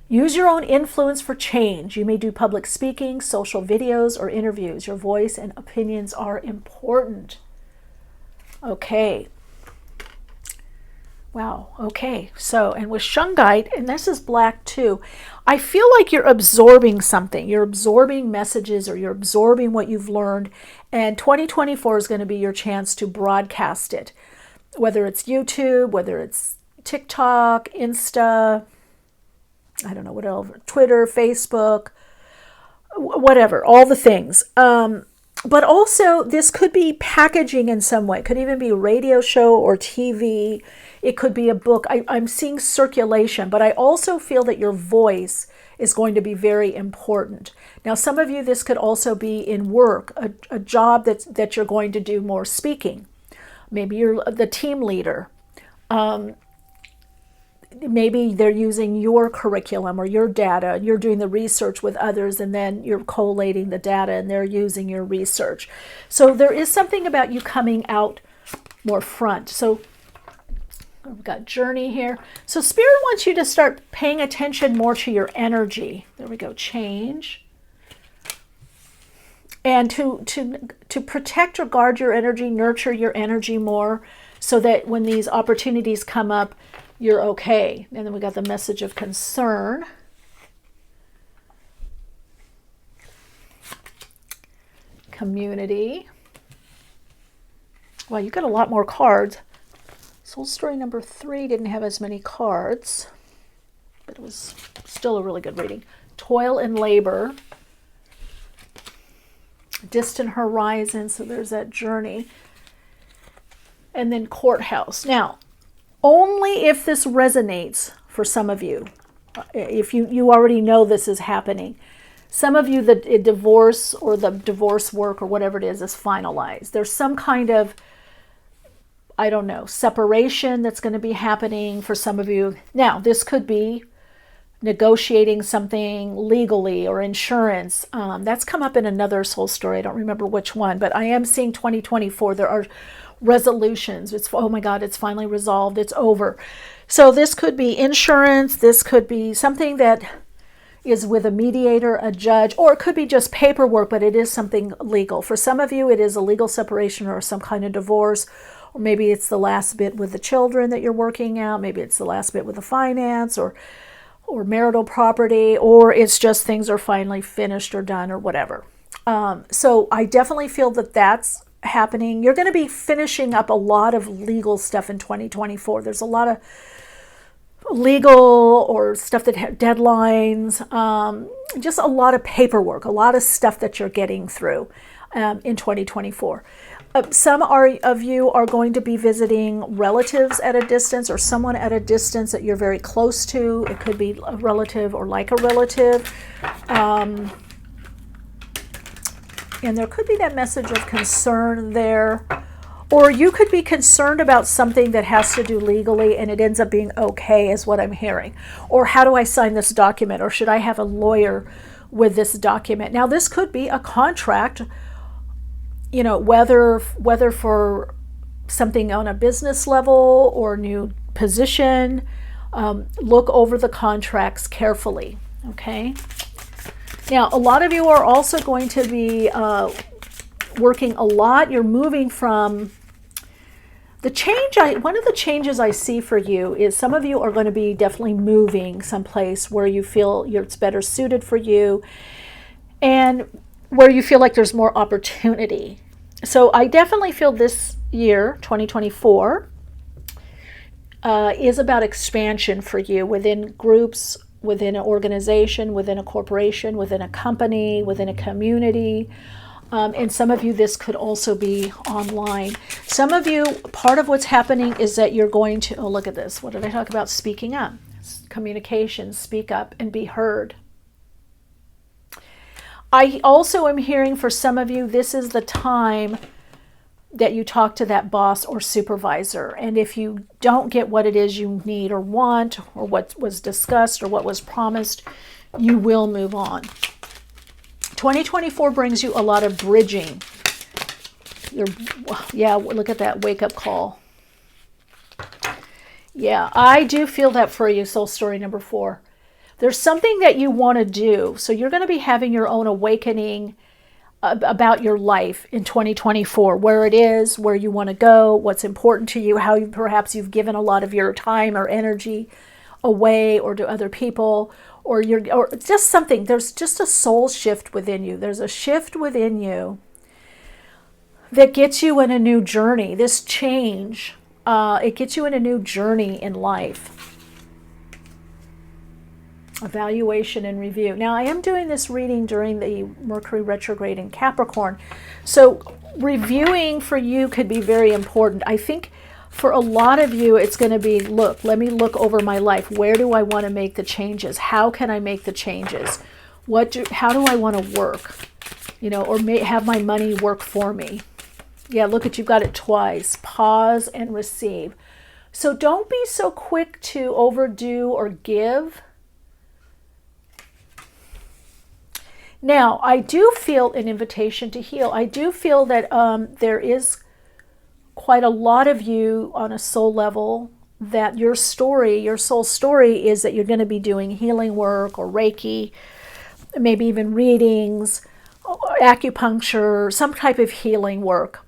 Use your own influence for change. You may do public speaking, social videos, or interviews. Your voice and opinions are important. Okay. Wow. Okay. So, and with Shungite, and this is black too, I feel like you're absorbing something. You're absorbing messages, or you're absorbing what you've learned. And 2024 is going to be your chance to broadcast it. Whether it's YouTube, whether it's TikTok, Insta, I don't know what else, Twitter, Facebook, whatever, all the things. But also this could be packaging in some way. It could even be a radio show or TV. It could be a book. I'm seeing circulation, but I also feel that your voice is going to be very important. Now, some of you, this could also be in work, a job that you're going to do more speaking. Maybe you're the team leader. maybe they're using your curriculum or your data. You're doing the research with others, and then you're collating the data, and they're using your research. So there is something about you coming out more front. So we've got journey here. So Spirit wants you to start paying attention more to your energy. There we go, change. And to protect or guard your energy, nurture your energy more, so that when these opportunities come up, you're okay. And then we got the message of concern. Community. Well, you got a lot more cards. Soul Story number 3 didn't have as many cards, but it was still a really good reading. Toil and labor. Distant horizon, so there's that journey. And then courthouse. Now, only if this resonates for some of you, if you already know this is happening. Some of you, the divorce or the divorce work or whatever it is finalized. There's some kind of, I don't know, separation that's going to be happening for some of you. Now, this could be negotiating something legally or insurance. That's come up in another soul story. I don't remember which one, but I am seeing 2024. There are resolutions. It's, oh my God, it's finally resolved. It's over. So this could be insurance. This could be something that is with a mediator, a judge, or it could be just paperwork, but it is something legal. For some of you, it is a legal separation or some kind of divorce, or maybe it's the last bit with the children that you're working out. Maybe it's the last bit with the finance or marital property, or it's just things are finally finished or done or whatever. So I definitely feel that that's happening. You're going to be finishing up a lot of legal stuff in 2024. There's a lot of legal or stuff that have deadlines, just a lot of paperwork, a lot of stuff that you're getting through in 2024. Some of you are going to be visiting relatives at a distance or someone at a distance that you're very close to. It could be a relative or like a relative. And there could be that message of concern there. Or you could be concerned about something that has to do legally and it ends up being okay, is what I'm hearing. Or how do I sign this document? Or should I have a lawyer with this document? Now, this could be a contract, you know, whether for something on a business level or new position. Look over the contracts carefully, okay? Now, a lot of you are also going to be working a lot. You're moving from the change. One of the changes I see for you is some of you are going to be definitely moving someplace where you feel it's better suited for you and where you feel like there's more opportunity. So I definitely feel this year, 2024, is about expansion for you within groups, within an organization, within a corporation, within a company, within a community. And some of you, this could also be online. Some of you, part of what's happening is that you're going to, oh, look at this. What did I talk about? Speaking up, communication, speak up and be heard. I also am hearing for some of you, this is the time that you talk to that boss or supervisor. And if you don't get what it is you need or want, or what was discussed or what was promised, you will move on. 2024 brings you a lot of bridging. Yeah, look at that wake-up call. Yeah, I do feel that for you, soul story number 4. There's something that you want to do. So you're going to be having your own awakening about your life in 2024, where it is, where you want to go, what's important to you, how perhaps you've given a lot of your time or energy away or to other people, or just something. There's just a soul shift within you. There's a shift within you that gets you in a new journey. This change, it gets you in a new journey in life. Evaluation and review. Now, I am doing this reading during the Mercury retrograde in Capricorn. So reviewing for you could be very important. I think for a lot of you, it's going to be, let me look over my life. Where do I want to make the changes? How can I make the changes? How do I want to work? You know, or have my money work for me. Yeah, look at, you've got it twice. Pause and receive. So don't be so quick to overdo or give. Now, I do feel an invitation to heal. I do feel that there is quite a lot of you on a soul level that your story, your soul story, is that you're going to be doing healing work or Reiki, maybe even readings, or acupuncture, some type of healing work.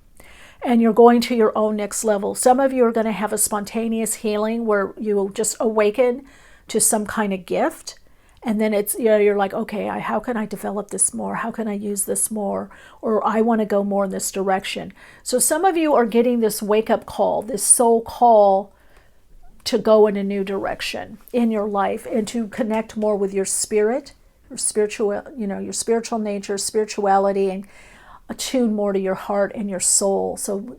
And you're going to your own next level. Some of you are going to have a spontaneous healing where you will just awaken to some kind of gift. And then it's, you're like, okay, how can I develop this more? How can I use this more? Or I want to go more in this direction. So some of you are getting this wake-up call, this soul call to go in a new direction in your life and to connect more with your spirit, your spiritual, your spiritual nature, spirituality, and attune more to your heart and your soul. So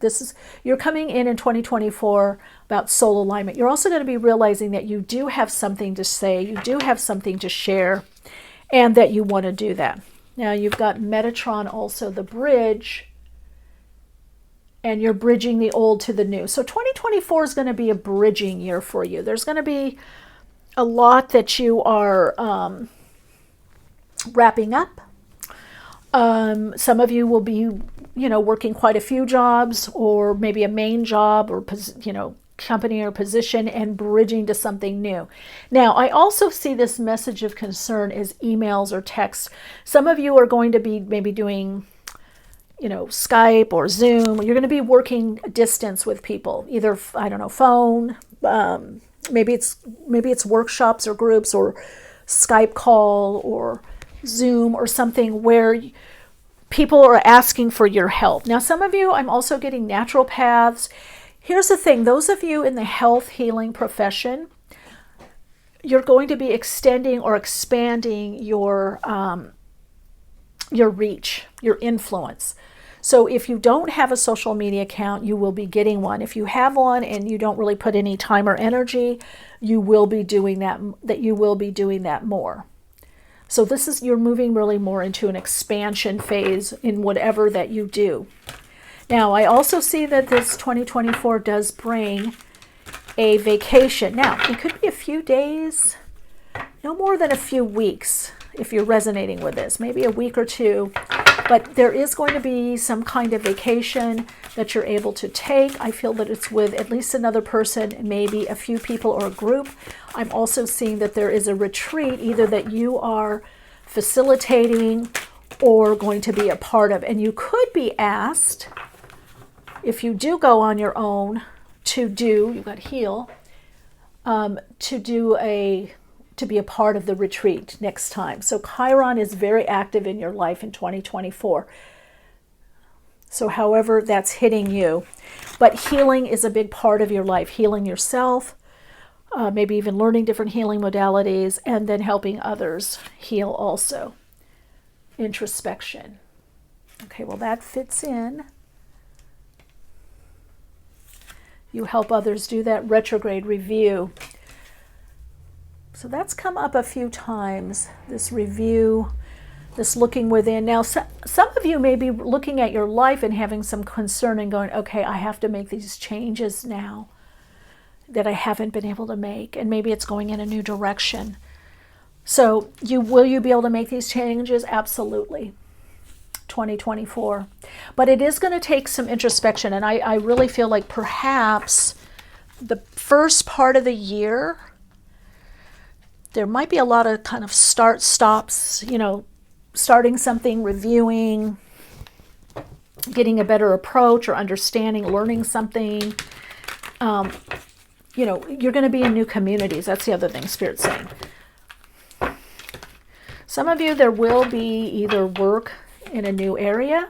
you're coming in 2024 about soul alignment. You're also going to be realizing that you do have something to say, you do have something to share, and that you want to do that. Now you've got Metatron, also the bridge, and you're bridging the old to the new. So 2024 is going to be a bridging year for you. There's going to be a lot that you are wrapping up. Some of you will be, working quite a few jobs, or maybe a main job, or, company or position, and bridging to something new. Now, I also see this message of concern as emails or texts. Some of you are going to be maybe doing, Skype or Zoom. You're going to be working distance with people, either, phone, maybe it's workshops or groups, or Skype call, or Zoom, or something where people are asking for your help. Now, some of you, I'm also getting naturopaths. Here's the thing, those of you in the health healing profession, you're going to be extending or expanding your reach, your influence. So if you don't have a social media account, you will be getting one. If you have one and you don't really put any time or energy, you will be doing that more. So you're moving really more into an expansion phase in whatever that you do. Now, I also see that this 2024 does bring a vacation. Now, it could be a few days, no more than a few weeks, if you're resonating with this, maybe a week or two. But there is going to be some kind of vacation that you're able to take. I feel that it's with at least another person, maybe a few people or a group. I'm also seeing that there is a retreat, either that you are facilitating or going to be a part of. And you could be asked, if you do go on your own, you've got heal, to be a part of the retreat next time. So Chiron is very active in your life in 2024. So however that's hitting you. But healing is a big part of your life. Healing yourself, maybe even learning different healing modalities, and then helping others heal also. Introspection. Okay, well that fits in. You help others do that. Retrograde review. So that's come up a few times, this review, this looking within. Now, some of you may be looking at your life and having some concern and going, okay, I have to make these changes now that I haven't been able to make, and maybe it's going in a new direction. So will you be able to make these changes? Absolutely. 2024. But it is going to take some introspection, and I really feel like perhaps the first part of the year, there might be a lot of kind of stops, starting something, reviewing, getting a better approach or understanding, learning something. You're going to be in new communities. That's the other thing Spirit's saying. Some of you, there will be either work in a new area.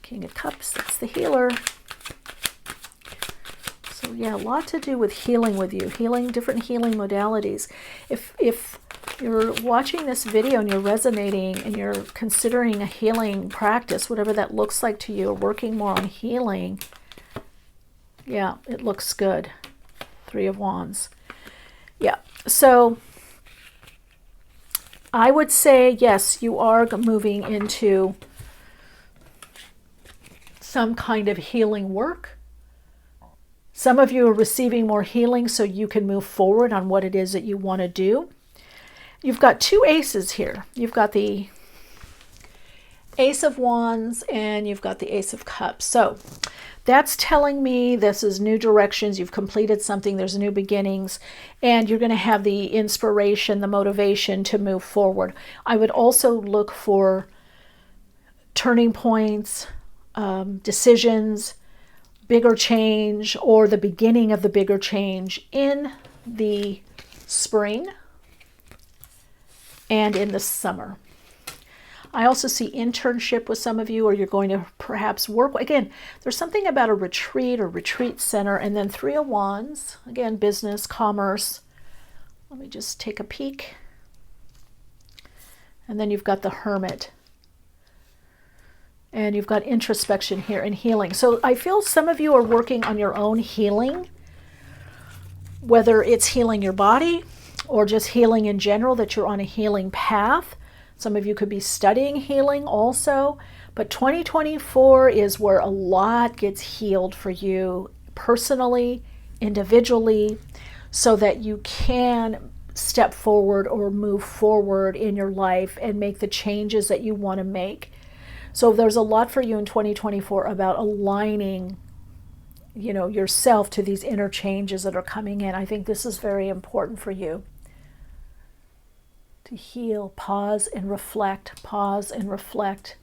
King of Cups, that's the healer. So yeah, a lot to do with healing with you, different healing modalities. If you're watching this video and you're resonating and you're considering a healing practice, whatever that looks like to you, or working more on healing, yeah, it looks good. 3 of Wands. Yeah, so I would say, yes, you are moving into some kind of healing work, Some of you are receiving more healing so you can move forward on what it is that you want to do. You've got two aces here. You've got the Ace of Wands and you've got the Ace of Cups. So that's telling me this is new directions. You've completed something. There's new beginnings. And you're going to have the inspiration, the motivation to move forward. I would also look for turning points, decisions, bigger change, or the beginning of the bigger change in the spring and in the summer. I also see internship with some of you, or you're going to perhaps work. Again, there's something about a retreat or retreat center. And then Three of Wands, again, business, commerce. Let me just take a peek. And then you've got the Hermit. And you've got introspection here and healing. So I feel some of you are working on your own healing, whether it's healing your body or just healing in general, that you're on a healing path. Some of you could be studying healing also, but 2024 is where a lot gets healed for you personally, individually, so that you can step forward or move forward in your life and make the changes that you want to make. So there's a lot for you in 2024 about aligning, yourself to these inner changes that are coming in. I think this is very important for you. To heal, pause and reflect, pause and reflect.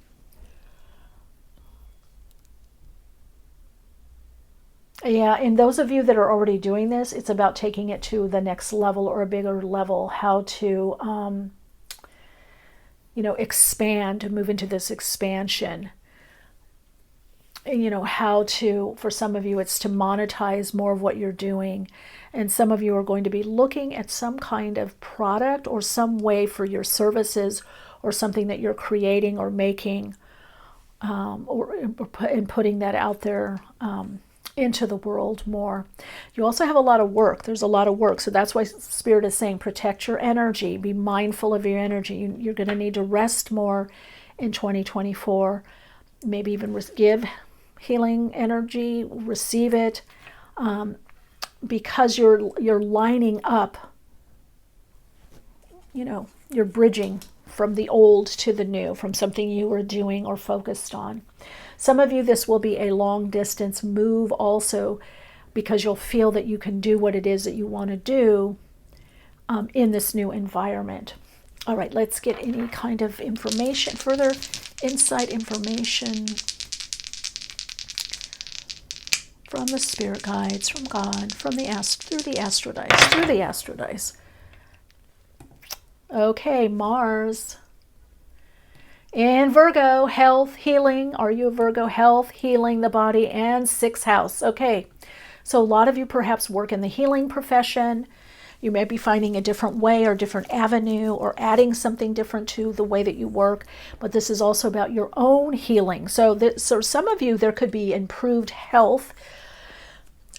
Yeah, and those of you that are already doing this, it's about taking it to the next level or a bigger level, how to, expand, to move into this expansion. And, how to, for some of you, it's to monetize more of what you're doing. And some of you are going to be looking at some kind of product or some way for your services or something that you're creating or making, and putting that out there into the world more. You also have a lot of work. There's a lot of work. So that's why Spirit is saying protect your energy. Be mindful of your energy. You're going to need to rest more in 2024. Maybe even give healing energy, receive it. Because you're lining up, you're bridging from the old to the new, from something you were doing or focused on. Some of you, this will be a long distance move also, because you'll feel that you can do what it is that you want to do in this new environment. All right, let's get any kind of information, further insight information from the spirit guides, from God, through the astro dice. Okay, Mars. In Virgo, health, healing. Are you a Virgo? Health, healing the body, and 6th house. Okay, so a lot of you perhaps work in the healing profession. You may be finding a different way or different avenue or adding something different to the way that you work. But this is also about your own healing. So some of you, there could be improved health.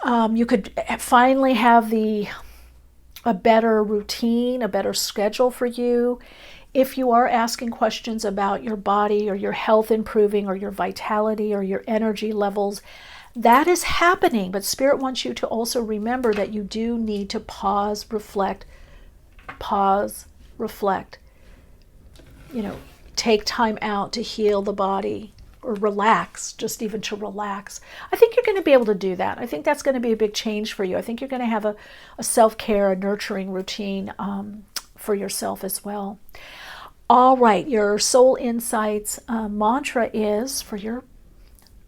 You could finally have a better routine, a better schedule for you. If you are asking questions about your body or your health improving or your vitality or your energy levels, that is happening. But Spirit wants you to also remember that you do need to pause, reflect, take time out to heal the body. Or relax, just even to relax. I think you're going to be able to do that. I think that's going to be a big change for you. I think you're going to have a self-care, a nurturing routine for yourself as well. All right, your soul insights mantra is for your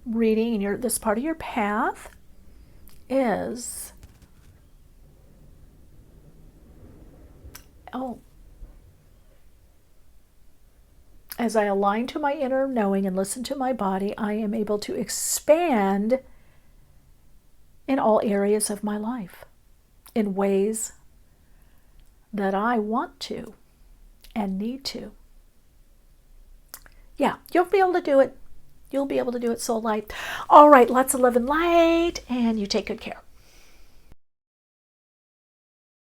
reading and this part of your path is, as I align to my inner knowing and listen to my body, I am able to expand in all areas of my life in ways that I want to and need to. Yeah, you'll be able to do it. You'll be able to do it, soul light. All right, lots of love and light, and you take good care.